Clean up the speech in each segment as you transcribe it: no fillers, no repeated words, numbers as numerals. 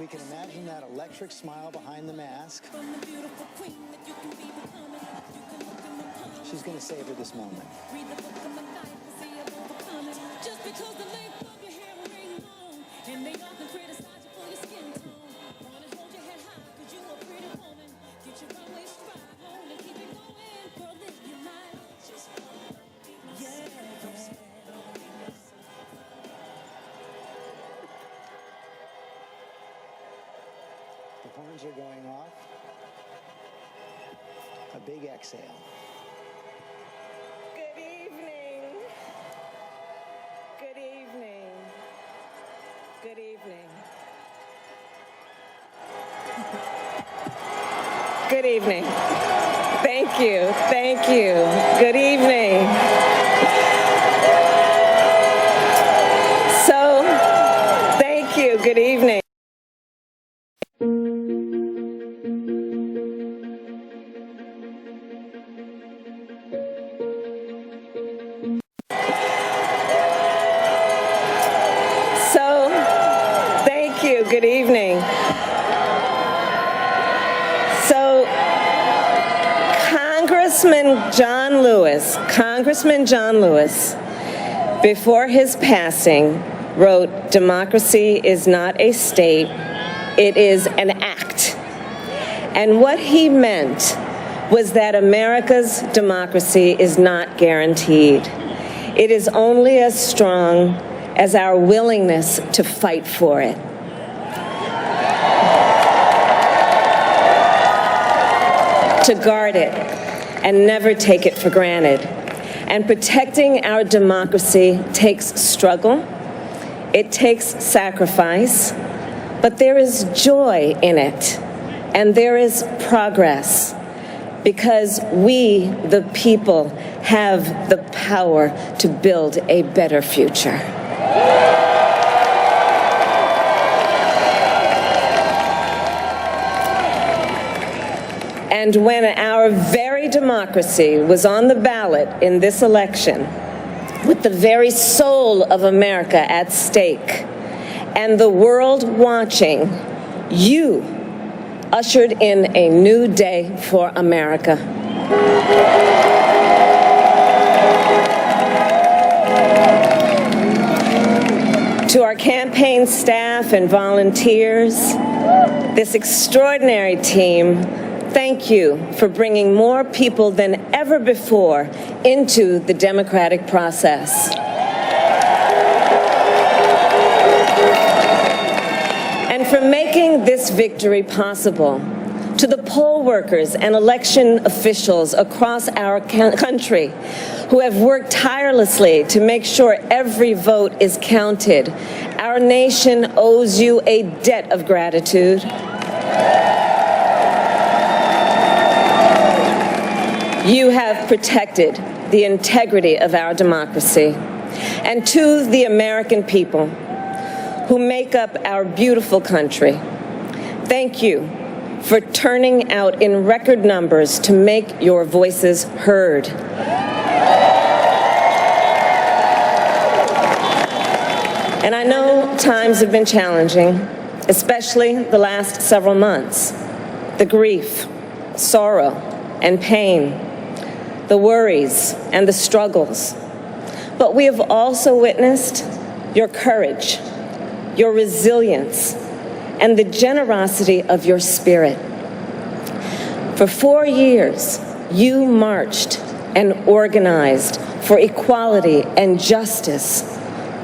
We can imagine that electric smile behind the mask. She's going to savor this moment. Just because the length of your hair ain't long, and they all can criticize you for your skin tone. Wanna hold your head high, cause you a pretty woman. Get your runway stride on and keep it going. Girl, live your life. Just yeah. The horns are going off. A big exhale. Good evening. Good evening. Good evening. Good evening. Thank you. Thank you. Good evening. So, thank you. Good evening. Good evening. So, Congressman John Lewis, before his passing, wrote, "Democracy is not a state, it is an act." And what he meant was that America's democracy is not guaranteed. It is only as strong as our willingness to fight for it. To guard it and never take it for granted. And protecting our democracy takes struggle, it takes sacrifice, but there is joy in it, and there is progress, because we, the people, have the power to build a better future. And when our very democracy was on the ballot in this election, with the very soul of America at stake, and the world watching, you ushered in a new day for America. To our campaign staff and volunteers, this extraordinary team, thank you for bringing more people than ever before into the democratic process. And for making this victory possible. To the poll workers and election officials across our country who have worked tirelessly to make sure every vote is counted, our nation owes you a debt of gratitude. You have protected the integrity of our democracy. And to the American people who make up our beautiful country, thank you for turning out in record numbers to make your voices heard. And I know times have been challenging, especially the last several months. The grief, sorrow, and pain, the worries and the struggles. But we have also witnessed your courage, your resilience, and the generosity of your spirit. For 4 years, you marched and organized for equality and justice,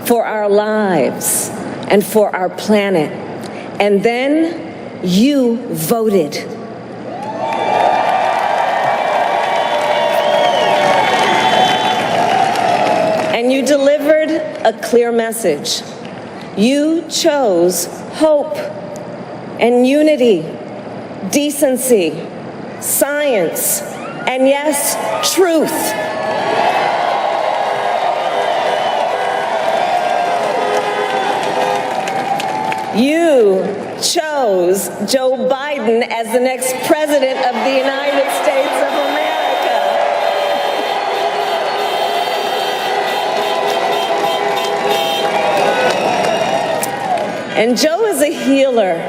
for our lives and for our planet. And then you voted. And you delivered a clear message. You chose hope and unity, decency, science, and yes, truth. You chose Joe Biden as the next president of the United States of America. And Joe is a healer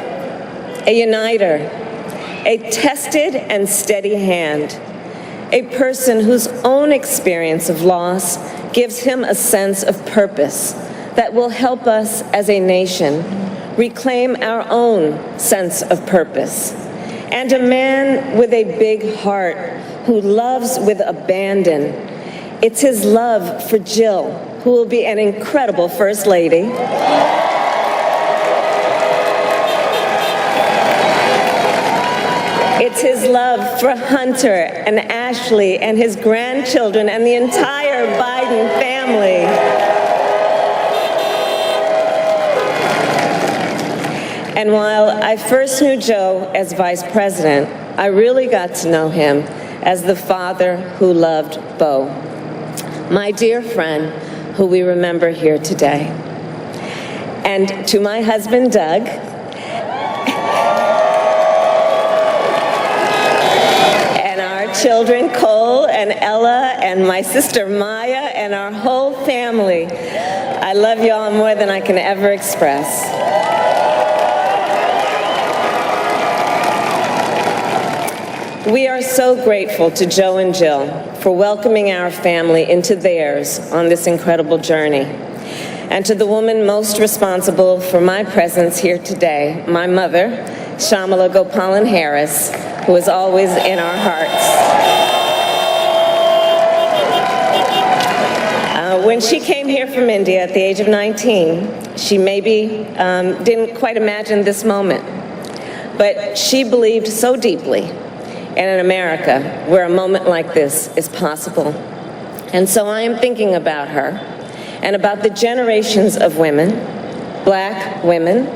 a uniter, a tested and steady hand, a person whose own experience of loss gives him a sense of purpose that will help us as a nation reclaim our own sense of purpose, and a man with a big heart who loves with abandon. It's his love for Jill, who will be an incredible First Lady. It's his love for Hunter and Ashley and his grandchildren and the entire Biden family. And while I first knew Joe as vice president, I really got to know him as the father who loved Bo, my dear friend who we remember here today. And to my husband, Doug, and our children, Cole and Ella, and my sister Maya, and our whole family, I love y'all more than I can ever express. We are so grateful to Joe and Jill for welcoming our family into theirs on this incredible journey. And to the woman most responsible for my presence here today, my mother, Shamala Gopalan Harris, who is always in our hearts. When she came here from India at the age of 19, she maybe didn't quite imagine this moment, but she believed so deeply in an America where a moment like this is possible. And so I am thinking about her and about the generations of women, Black women,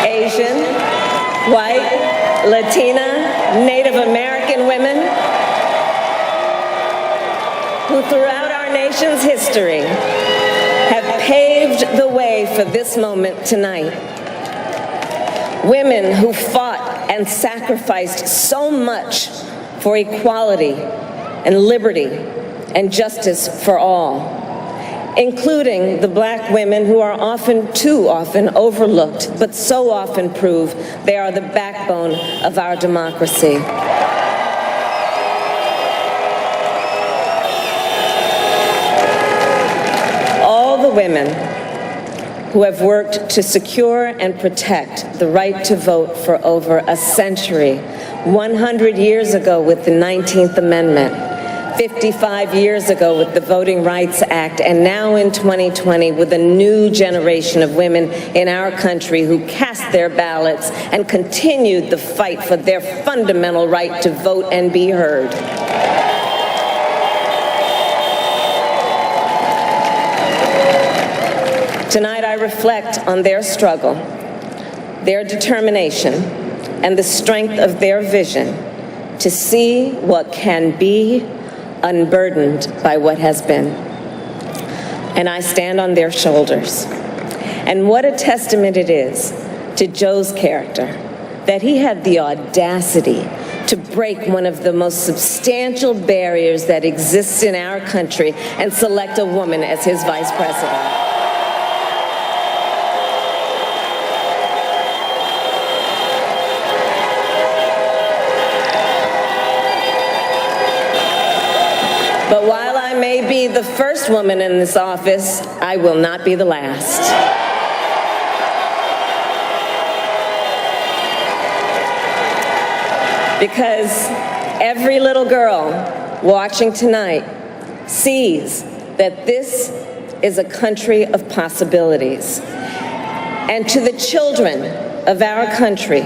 Asian, white, Latina, Native American women, who throughout our nation's history have paved the way for this moment tonight. Women who fought and sacrificed so much for equality and liberty and justice for all, including the Black women who are often, too often, overlooked, but so often prove they are the backbone of our democracy. All the women who have worked to secure and protect the right to vote for over a century, 100 years ago with the 19th Amendment, 55 years ago with the Voting Rights Act, and now in 2020 with a new generation of women in our country who cast their ballots and continued the fight for their fundamental right to vote and be heard. Tonight I reflect on their struggle, their determination, and the strength of their vision to see what can be unburdened by what has been. And I stand on their shoulders. And what a testament it is to Joe's character that he had the audacity to break one of the most substantial barriers that exists in our country and select a woman as his vice president. But while I may be the first woman in this office, I will not be the last. Because every little girl watching tonight sees that this is a country of possibilities. And to the children of our country,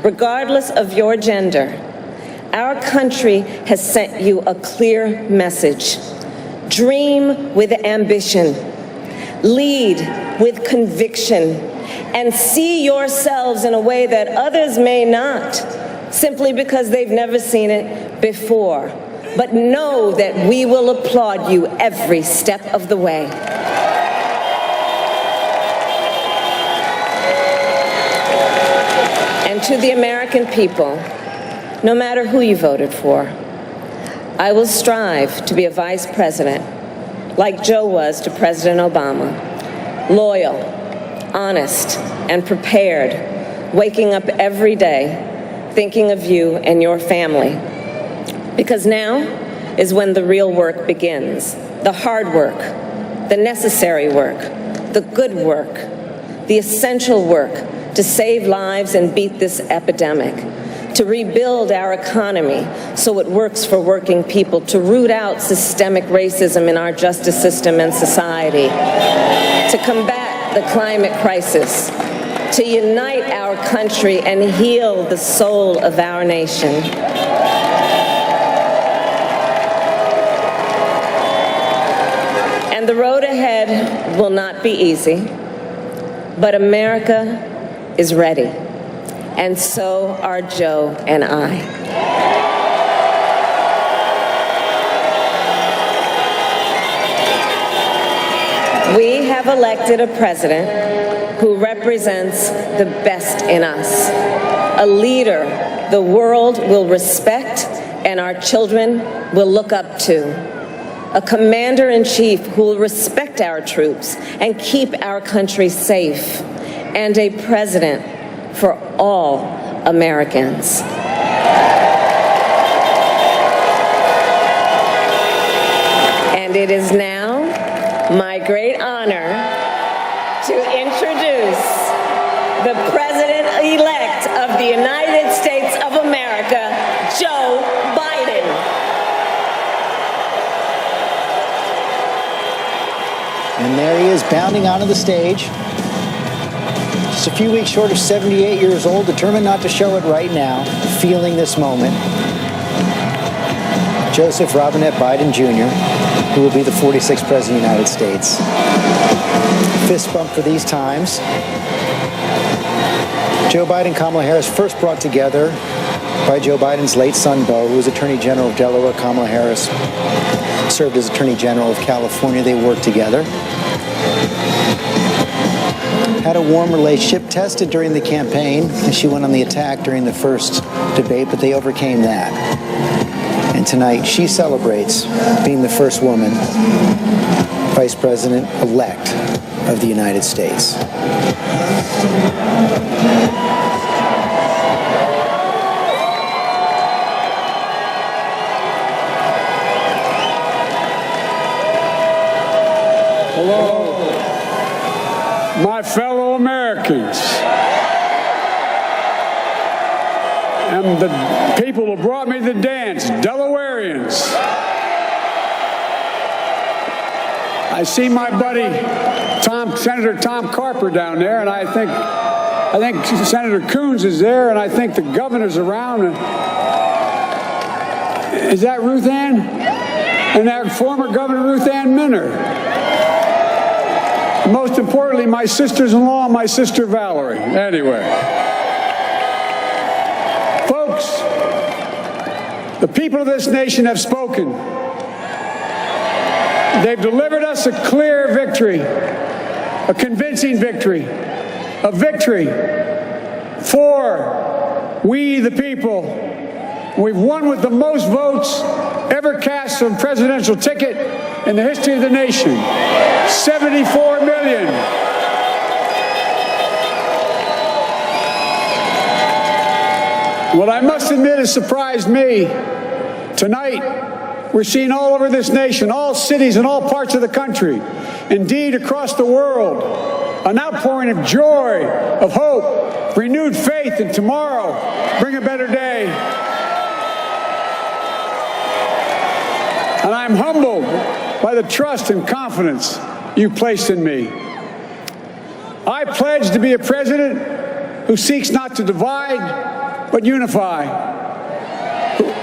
regardless of your gender, our country has sent you a clear message. Dream with ambition, lead with conviction, and see yourselves in a way that others may not, simply because they've never seen it before. But know that we will applaud you every step of the way. And to the American people, no matter who you voted for, I will strive to be a vice president, like Joe was to President Obama, loyal, honest, and prepared, waking up every day thinking of you and your family. Because now is when the real work begins, the hard work, the necessary work, the good work, the essential work to save lives and beat this epidemic, to rebuild our economy so it works for working people, to root out systemic racism in our justice system and society, to combat the climate crisis, to unite our country and heal the soul of our nation. And the road ahead will not be easy, but America is ready, and so are Joe and I. We have elected a president who represents the best in us, a leader the world will respect and our children will look up to, a commander-in-chief who will respect our troops and keep our country safe, and a president for all Americans. And it is now my great honor to introduce the President-elect of the United States of America, Joe Biden. And there he is, bounding onto the stage. Just a few weeks short of 78 years old, determined not to show it right now, feeling this moment. Joseph Robinette Biden Jr., who will be the 46th President of the United States. Fist bump for these times. Joe Biden and Kamala Harris first brought together by Joe Biden's late son, Beau, who was Attorney General of Delaware. Kamala Harris served as Attorney General of California. They worked together. Had a warm relationship, tested during the campaign as she went on the attack during the first debate, but they overcame that. And tonight she celebrates being the first woman Vice President-elect of the United States. Hello, my fellow Americans, and the people who brought me to the dance, Delawareans. I see my buddy Senator Tom Carper down there, and I think Senator Coons is there, and I think the governor's around. Is that Ruth Ann? And that former Governor Ruth Ann Minner. Most importantly, my sisters-in-law, my sister Valerie. Anyway. Folks, the people of this nation have spoken. They've delivered us a clear victory, a convincing victory, a victory for we the people. We've won with the most votes ever cast on a presidential ticket in the history of the nation. 74 million. What I must admit has surprised me. Tonight, we're seeing all over this nation, all cities and all parts of the country, indeed across the world, an outpouring of joy, of hope, renewed faith in tomorrow, bring a better day. And I'm humbled by the trust and confidence you placed in me. I pledge to be a president who seeks not to divide, but unify,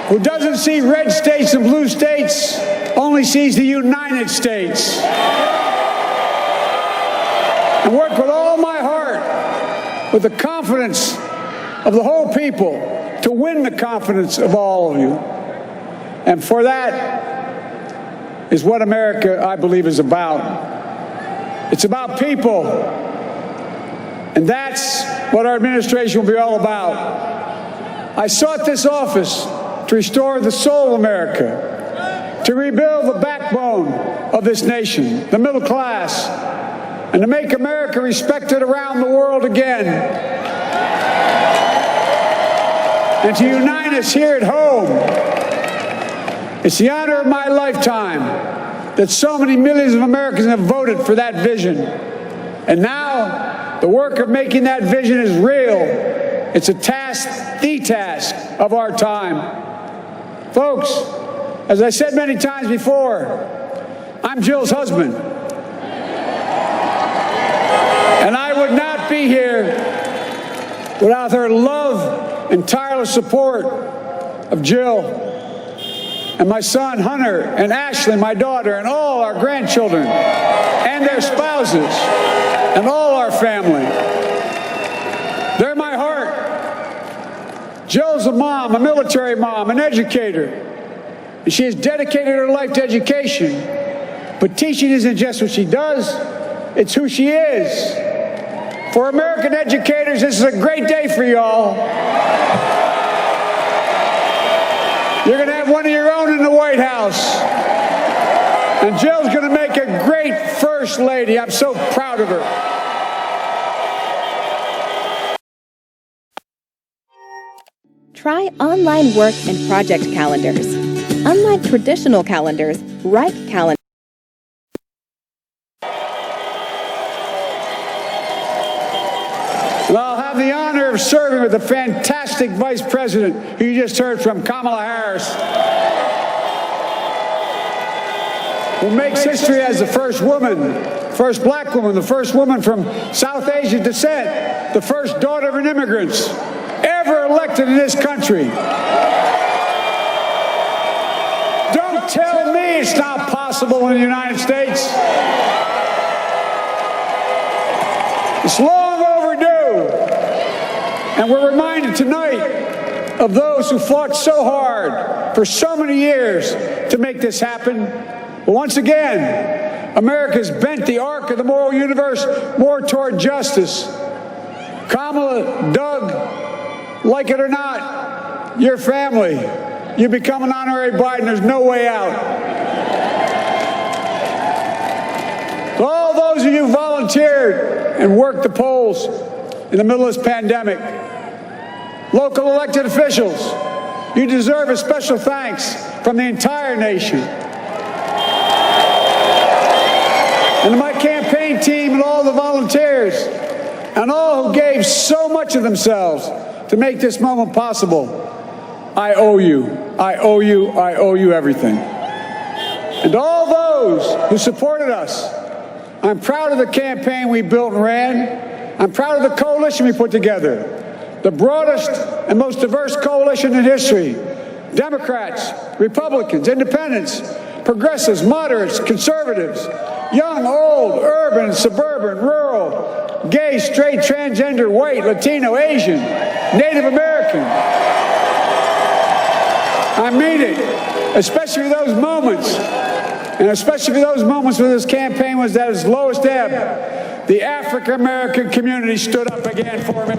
who doesn't see red states and blue states, only sees the United States. And work with all my heart, with the confidence of the whole people, to win the confidence of all of you. And for that is what America, I believe, is about. It's about people. And that's what our administration will be all about. I sought this office to restore the soul of America, to rebuild the backbone of this nation, the middle class, and to make America respected around the world again, and to unite us here at home. It's the honor of my lifetime that so many millions of Americans have voted for that vision. And now, the work of making that vision is real. It's a task, the task of our time. Folks, as I said many times before, I'm Jill's husband. And I would not be here without her love and tireless support of Jill and my son Hunter and Ashley, my daughter, and all our grandchildren and their spouses and all our family. They're my heart. Jill's a mom, a military mom, an educator. And she has dedicated her life to education. But teaching isn't just what she does, it's who she is. For American educators, this is a great day for y'all. You're going to have one of your own in the White House. And Jill's going to make a great First Lady. I'm so proud of her. Try online work and project calendars. Unlike traditional calendars, Write Calendar. Well, I'll have the honor of serving with the fantastic Vice President who you just heard from, Kamala Harris, who makes history as the first woman, first black woman, the first woman from South Asian descent, the first daughter of an immigrant ever elected in this country. Don't tell me it's not possible in the United States. It's long overdue. And we're reminded tonight of those who fought so hard for so many years to make this happen. But once again, America's bent the arc of the moral universe more toward justice. Kamala, Doug, like it or not, your family, you become an honorary Biden. There's no way out. To all those of you who volunteered and worked the polls in the middle of this pandemic, local elected officials, you deserve a special thanks from the entire nation. And to my campaign team and all the volunteers and all who gave so much of themselves to make this moment possible, I owe you. I owe you. I owe you everything. And to all those who supported us, I'm proud of the campaign we built and ran. I'm proud of the coalition we put together, the broadest and most diverse coalition in history. Democrats, Republicans, Independents, progressives, moderates, conservatives, young, old, urban, suburban, rural, gay, straight, transgender, white, Latino, Asian, Native American. I mean it, especially those moments, and especially those moments when this campaign was at its lowest ebb. The African American community stood up again for me.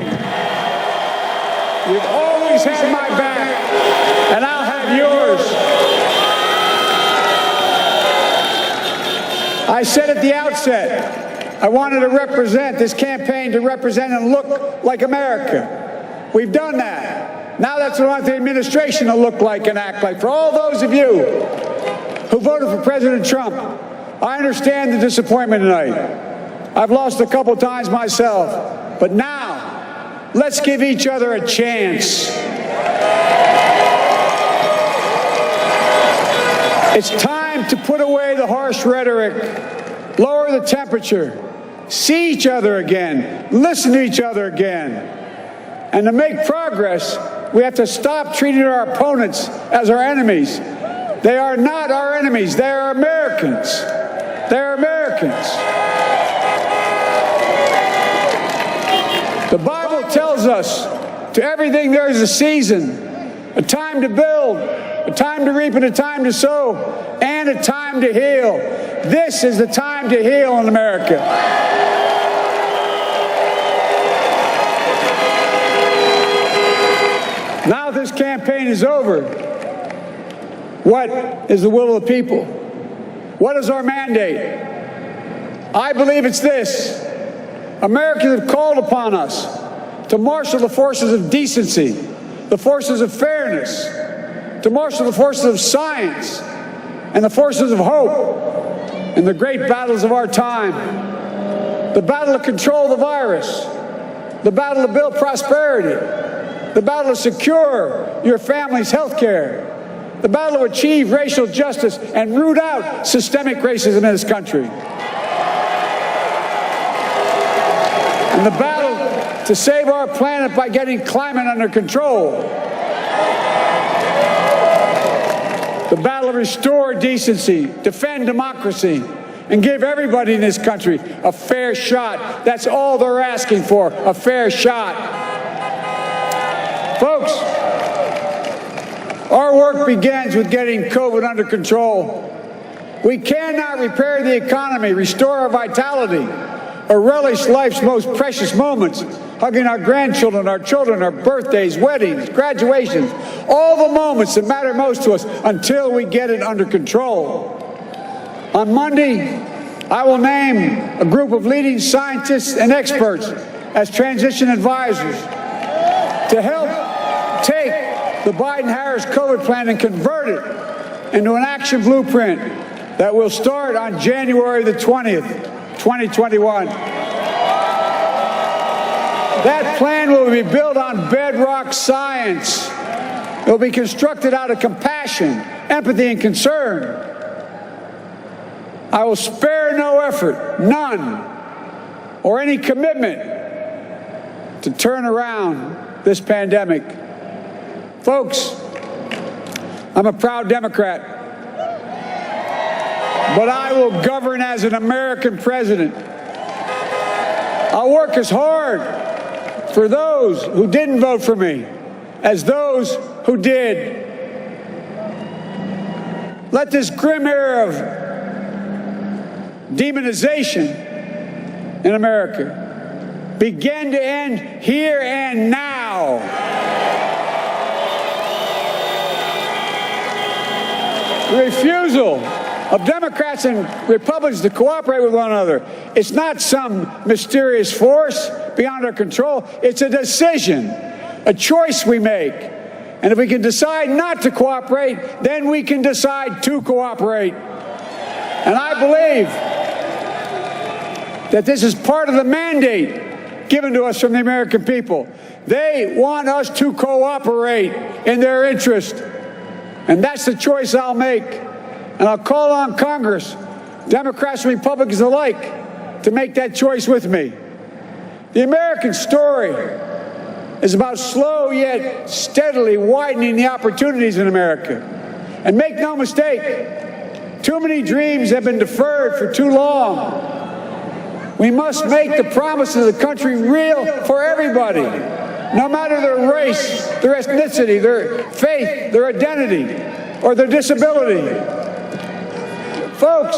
You've always had my back, and I'll have yours. I said at the outset, I wanted to represent this campaign to represent and look like America. We've done that. Now that's what I want the administration to look like and act like. For all those of you who voted for President Trump, I understand the disappointment tonight. I've lost a couple times myself, but now let's give each other a chance. It's time to put away the harsh rhetoric, lower the temperature, see each other again, listen to each other again. And to make progress, we have to stop treating our opponents as our enemies. They are not our enemies. They are Americans. They're Americans. The Bible tells us to everything there is a season, a time to build, a time to reap and a time to sow, and a time to heal. This is the time to heal in America. Now this campaign is over. What is the will of the people? What is our mandate? I believe it's this. Americans have called upon us to marshal the forces of decency, the forces of fairness, to marshal the forces of science and the forces of hope in the great battles of our time. The battle to control the virus, the battle to build prosperity, the battle to secure your family's health care, the battle to achieve racial justice and root out systemic racism in this country, and the battle to save our planet by getting climate under control, the battle to restore decency, defend democracy, and give everybody in this country a fair shot. That's all they're asking for, a fair shot. Folks, our work begins with getting COVID under control. We cannot repair the economy, restore our vitality, or relish life's most precious moments, hugging our grandchildren, our children, our birthdays, weddings, graduations, all the moments that matter most to us until we get it under control. On Monday, I will name a group of leading scientists and experts as transition advisors to help take the Biden-Harris COVID plan and convert it into an action blueprint that will start on January the 20th, 2021. That plan will be built on bedrock science. It will be constructed out of compassion, empathy, and concern. I will spare no effort, none, or any commitment to turn around this pandemic. Folks, I'm a proud Democrat, but I will govern as an American president. I'll work as hard for those who didn't vote for me as those who did. Let this grim era of demonization in America begin to end here and now. The refusal of Democrats and Republicans to cooperate with one another, it's not some mysterious force beyond our control. It's a decision, a choice we make. And if we can decide not to cooperate, then we can decide to cooperate. And I believe that this is part of the mandate given to us from the American people. They want us to cooperate in their interest. And that's the choice I'll make. And I'll call on Congress, Democrats and Republicans alike, to make that choice with me. The American story is about slow yet steadily widening the opportunities in America. And make no mistake, too many dreams have been deferred for too long. We must make the promises of the country real for everybody, no matter their race, their ethnicity, their faith, their identity, or their disability. Folks,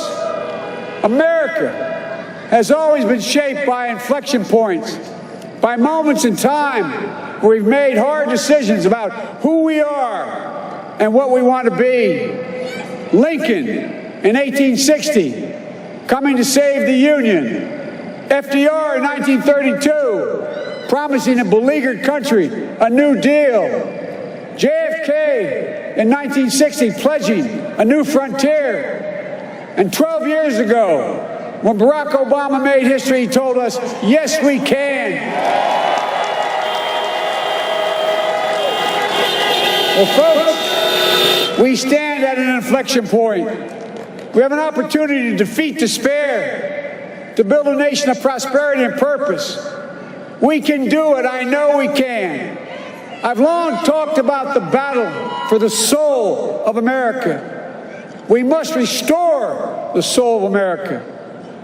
America has always been shaped by inflection points, by moments in time where we've made hard decisions about who we are and what we want to be. Lincoln in 1860, coming to save the Union. FDR in 1932, promising a beleaguered country a new deal. JFK in 1960, pledging a new frontier. And 12 years ago, when Barack Obama made history, he told us, yes, we can. Well, folks, we stand at an inflection point. We have an opportunity to defeat despair, to build a nation of prosperity and purpose. We can do it. I know we can. I've long talked about the battle for the soul of America. We must restore the soul of America.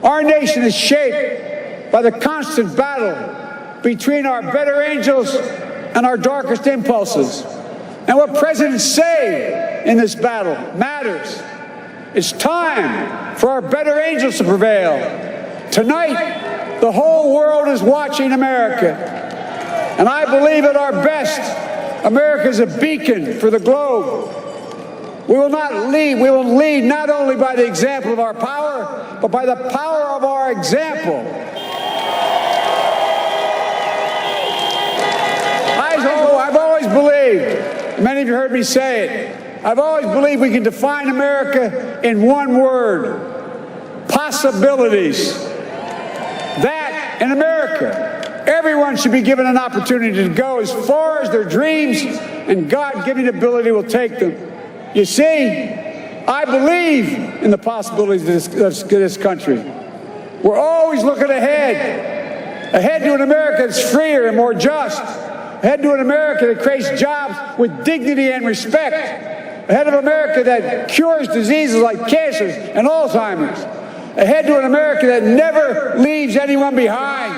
Our nation is shaped by the constant battle between our better angels and our darkest impulses. And what presidents say in this battle matters. It's time for our better angels to prevail. Tonight, the whole world is watching America. And I believe at our best, America is a beacon for the globe. We will not lead. We will lead not only by the example of our power, but by the power of our example. I've always believed, many of you heard me say it, I've always believed we can define America in one word: possibilities. That in America, everyone should be given an opportunity to go as far as their dreams and God-given ability will take them. You see, I believe in the possibilities of this country. We're always looking ahead to an America that's freer and more just, ahead to an America that creates jobs with dignity and respect, ahead of America that cures diseases like cancer and Alzheimer's, ahead to an America that never leaves anyone behind,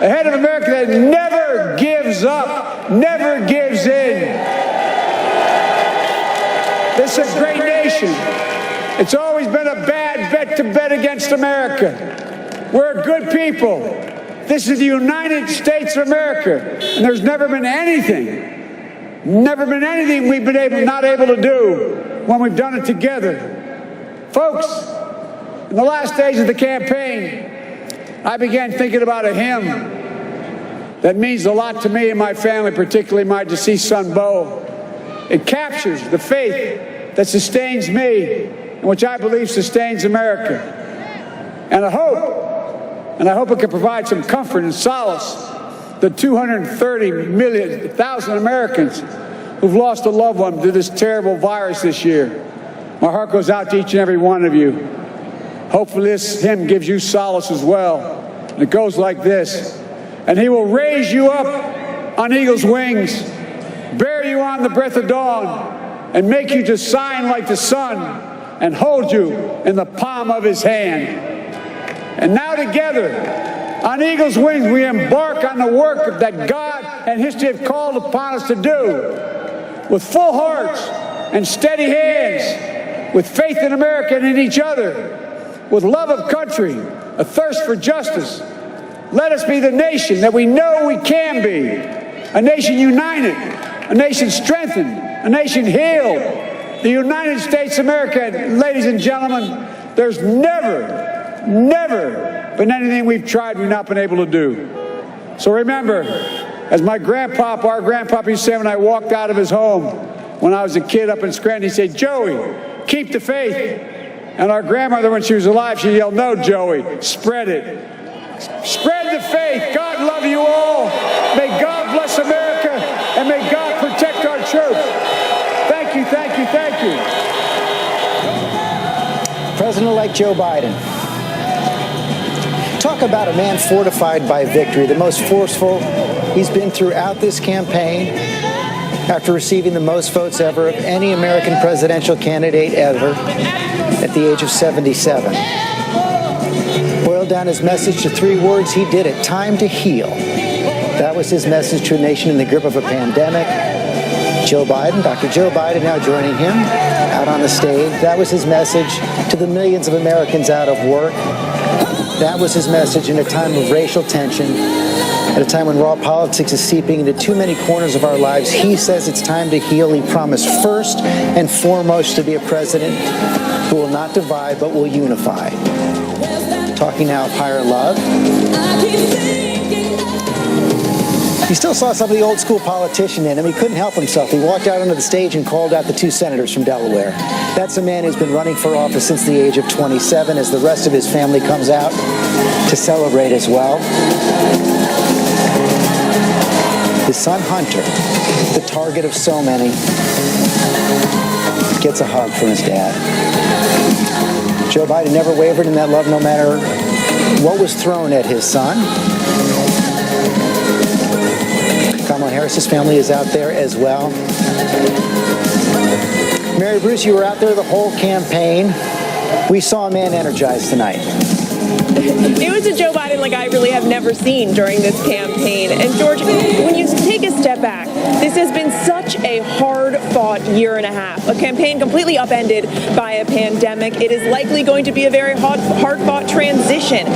ahead of America that never gives up, never gives in. This is a great nation. It's always been a bad bet to bet against America. We're a good people. This is the United States of America, and there's never been anything we've been not able to do when we've done it together. Folks, in the last days of the campaign, I began thinking about a hymn that means a lot to me and my family, particularly my deceased son, Bo. It captures the faith that sustains me and which I believe sustains America. And I hope it can provide some comfort and solace the 230,000 Americans who've lost a loved one to this terrible virus this year. My heart goes out to each and every one of you. Hopefully this hymn gives you solace as well. And it goes like this: and he will raise you up on eagle's wings, bear you on the breath of dawn, and make you to shine like the sun, and hold you in the palm of his hand. And now together, on eagle's wings, we embark on the work that God and history have called upon us to do, with full hearts and steady hands, with faith in America and in each other, with love of country, a thirst for justice. Let us be the nation that we know we can be, a nation united, a nation strengthened, a nation healed. The United States of America, ladies and gentlemen, there's never been anything we've tried we've not been able to do. So remember, as our grandpapa used to say when I walked out of his home when I was a kid up in Scranton, he said, "Joey, keep the faith." And our grandmother, when she was alive, she yelled, "No, Joey, spread it. Spread the faith. God love you all. May God bless America, and may God protect our troops." Thank you, thank you, thank you. President-elect Joe Biden. Talk about a man fortified by victory, the most forceful he's been throughout this campaign, after receiving the most votes ever of any American presidential candidate ever at the age of 77. Boiled down his message to 3 words: he did it. Time to heal. That was his message to a nation in the grip of a pandemic. Joe Biden, Dr. Joe Biden, now joining him out on the stage. That was his message to the millions of Americans out of work. That was his message in a time of racial tension, at a time when raw politics is seeping into too many corners of our lives. He says it's time to heal. He promised first and foremost to be a president who will not divide but will unify. Talking now of higher love. He still saw some of the old school politician in him. He couldn't help himself. He walked out onto the stage and called out the 2 senators from Delaware. That's a man who's been running for office since the age of 27, as the rest of his family comes out to celebrate as well. His son Hunter, the target of so many, gets a hug from his dad. Joe Biden never wavered in that love, no matter what was thrown at his son. Kamala Harris's family is out there as well. Mary Bruce, you were out there the whole campaign. We saw a man energized tonight. It was a Joe Biden like I really have never seen during this campaign. And George, when you take a step back, this has been such a hard-fought year and a half. A campaign completely upended by a pandemic. It is likely going to be a very hard-fought transition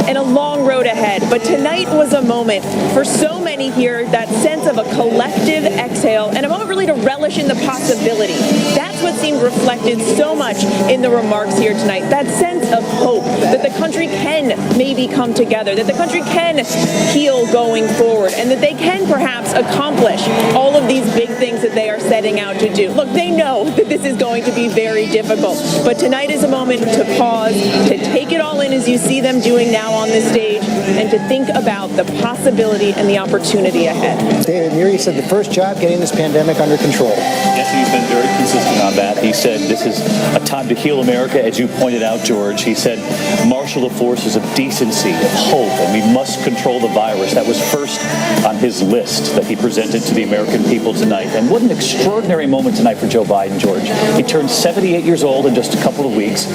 and a long road ahead. But tonight was a moment for so many here, that sense of a collective exhale and a moment really to relish in the possibility. That's that's what seemed reflected so much in the remarks here tonight. That sense of hope that the country can maybe come together, that the country can heal going forward, and that they can perhaps accomplish all of these big things that they are setting out to do. Look, they know that this is going to be very difficult, but tonight is a moment to pause, to take it all in as you see them doing now on the stage, and to think about the possibility and the opportunity ahead. David Muir said the first job getting this pandemic under control. Yes, he's been very consistent on that. He said this is a time to heal America, as you pointed out, George. He said marshal the forces of decency, of hope, and we must control the virus. That was first on his list that he presented to the American people tonight. And what an extraordinary moment tonight for Joe Biden, George. He turned 78 years old in just a couple of weeks.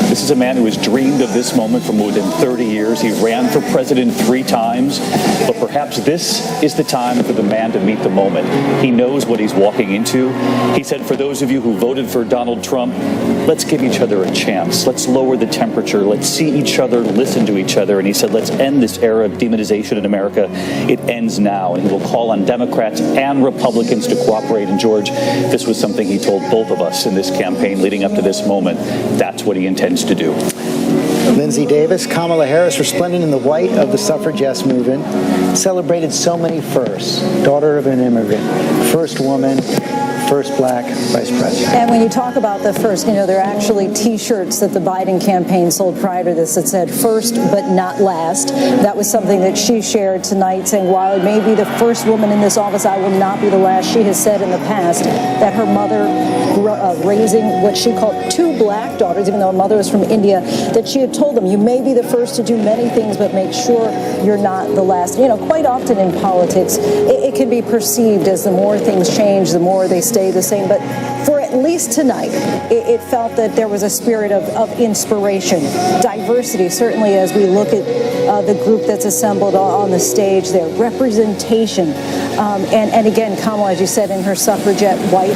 This is a man who has dreamed of this moment for more than 30 years. He ran for president 3 times, but perhaps this is the time for the man to meet the moment. He knows what he's walking into. He said, for those of you who voted for Donald Trump, let's give each other a chance. Let's lower the temperature. Let's see each other, listen to each other. And he said, let's end this era of demonization in America. It ends now. And he will call on Democrats and Republicans to cooperate. And George, this was something he told both of us in this campaign leading up to this moment. That's what he intends to do. Lindsey Davis, Kamala Harris, resplendent in the white of the suffragette movement, celebrated so many firsts. Daughter of an immigrant, first woman, first black vice president. And when you talk about the first, there are actually T-shirts that the Biden campaign sold prior to this that said first but not last. That was something that she shared tonight, saying while I may be the first woman in this office, I will not be the last. She has said in the past that her mother raising what she called 2 black daughters, even though her mother was from India, that she had told them, you may be the first to do many things, but make sure you're not the last. Quite often in politics, it can be perceived as the more things change, the more they stay the same. But for at least tonight, it felt that there was a spirit of inspiration, diversity, certainly as we look at the group that's assembled on the stage there, representation. And again, Kamala, as you said, in her suffragette white,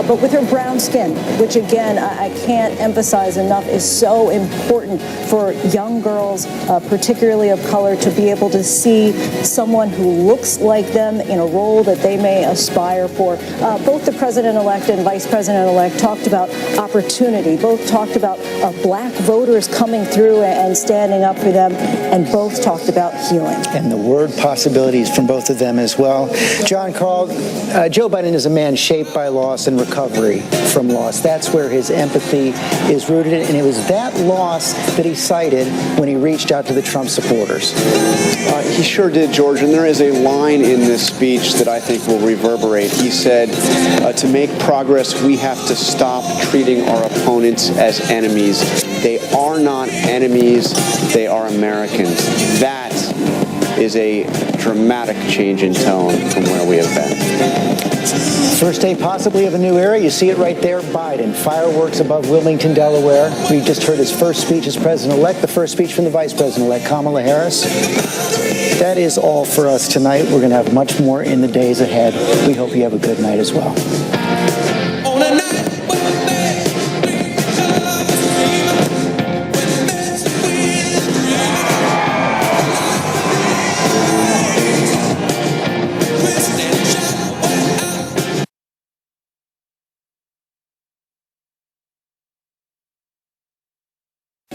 but with her brown skin, which again, I can't emphasize enough, is so important for young girls, particularly of color, to be able to see someone who looks like them in a role that they may aspire for. Both the president-elect and vice president-elect talked about opportunity. Both talked about black voters coming through and standing up for them, and both talked about healing. And the word possibilities from both of them as well. John Carl, Joe Biden is a man shaped by loss and recovery from loss. That's where his empathy is rooted in, and it was that loss that he cited when he reached out to the Trump supporters. He sure did, George, and there is a line in this speech that I think will reverberate. He said, to make progress, we have to stop treating our opponents as enemies. They are not enemies, they are Americans. That is a dramatic change in tone from where we have been. First day possibly of a new era. You see it right there, Biden. Fireworks above Wilmington, Delaware. We just heard his first speech as president-elect, the first speech from the vice president-elect, Kamala Harris. That is all for us tonight. We're going to have much more in the days ahead. We hope you have a good night as well.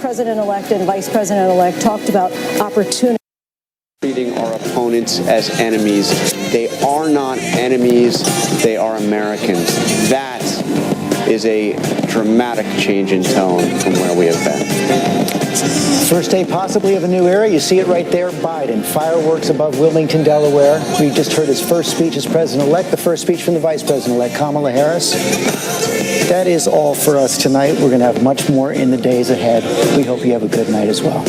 President-elect and vice president-elect talked about opportunity. Treating our opponents as enemies. They are not enemies, they are Americans. That is a dramatic change in tone from where we have been. First day possibly of a new era. You see it right there, Biden. Fireworks above Wilmington, Delaware. We just heard his first speech as president-elect, the first speech from the vice president-elect, Kamala Harris. That is all for us tonight. We're going to have much more in the days ahead. We hope you have a good night as well.